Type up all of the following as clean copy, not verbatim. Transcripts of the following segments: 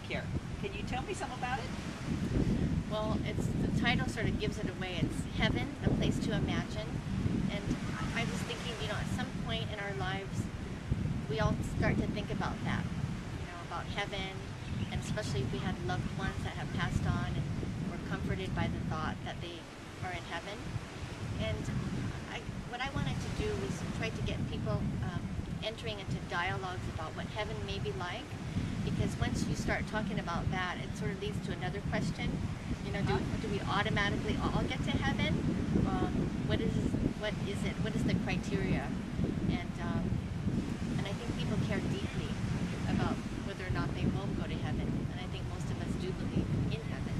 here. Can you tell me some about it? Well, it's the title sort of gives it away. It's Heaven, a Place to Imagine. And I was thinking, at some point in our lives, we all start to think about that, about heaven, and especially if we had loved ones that have passed on and were comforted by the thought that they are in heaven. And what I wanted to do was try to get people entering into dialogues about what heaven may be like, because once you start talking about that, it sort of leads to another question. Do we automatically all get to heaven? What is it? What is the criteria? And I think people care deeply about whether or not they will go to heaven, and I think most of us do believe in heaven.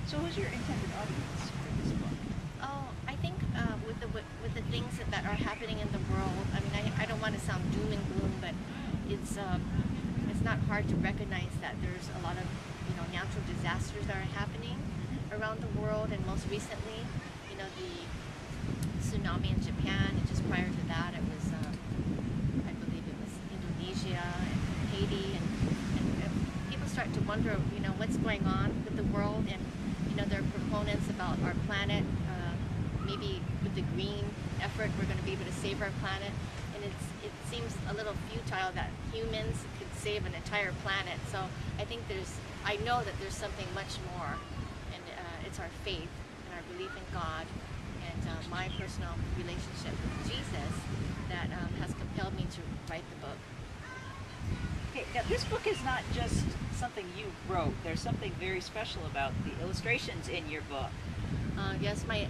So who's your intended audience for this book? Oh, I think with the things that are happening in the world, I mean, I don't want to sound doom and gloom, but it's not hard to recognize that there's a lot of natural disasters that are happening around the world, and most recently, the tsunami in Japan, and just prior to that, it was I believe it was Indonesia and Haiti, and people start to wonder, what's going on with the world, and there are proponents about our planet. Maybe with the green effort, we're going to be able to save our planet, and it seems a little futile that humans could save an entire planet. So I know that there's something much more, and it's our faith and our belief in God, and my personal relationship with Jesus that has compelled me to write the book. Okay, now this book is not just something you wrote. There's something very special about the illustrations in your book. Yes, my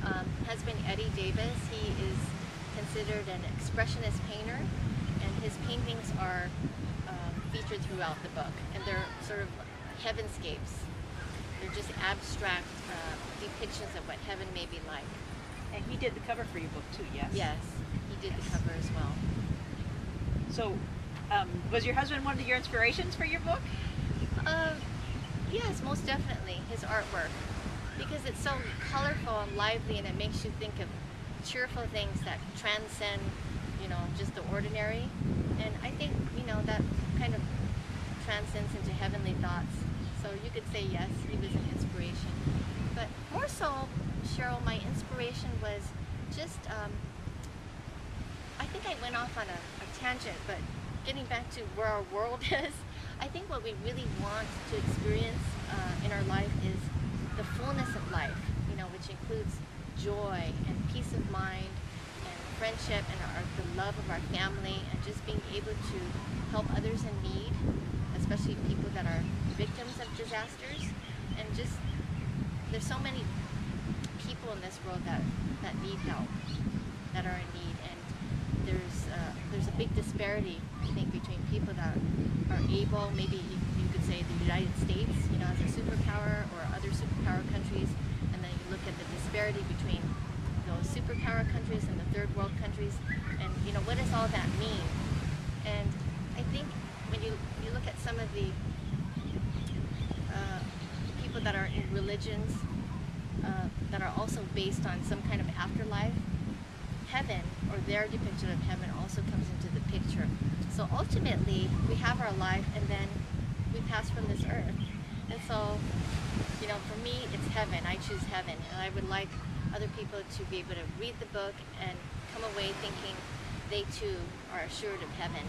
husband Eddie Davis, he is considered an expressionist painter, and his paintings are featured throughout the book, and they're sort of heavenscapes. They're just abstract depictions of what heaven may be like. And he did the cover for your book too, yes? Yes, he did the cover as well. So, was your husband one of your inspirations for your book? Yes, most definitely, his artwork. Because it's so colorful and lively, and it makes you think of cheerful things that transcend, just the ordinary. And I think, that kind of transcends into heavenly thoughts. So you could say yes, he was an inspiration. But more so, Cheryl, my inspiration was just, I think I went off on a tangent, but getting back to where our world is, I think what we really want to experience in our life is the fullness of life, which includes joy and peace of mind and friendship and the love of our family, and just being able to help others in need, especially people that are victims of disasters. And just, there's so many people in this world that need help, that are in need, and there's a big disparity, I think, between people that are able, maybe you could say the United States, as a superpower, or other superpower countries, and then you look at the disparity between those superpower countries and the third world countries, and what does all that mean? And I think when you look at some of the people that are in religions that are also based on some kind of afterlife, heaven, or their depiction of heaven, also comes into the picture. So ultimately, we have our life, and then we pass from this earth. And so, for me, it's heaven. I choose heaven, and I would like other people to be able to read the book and come away thinking they too are assured of heaven.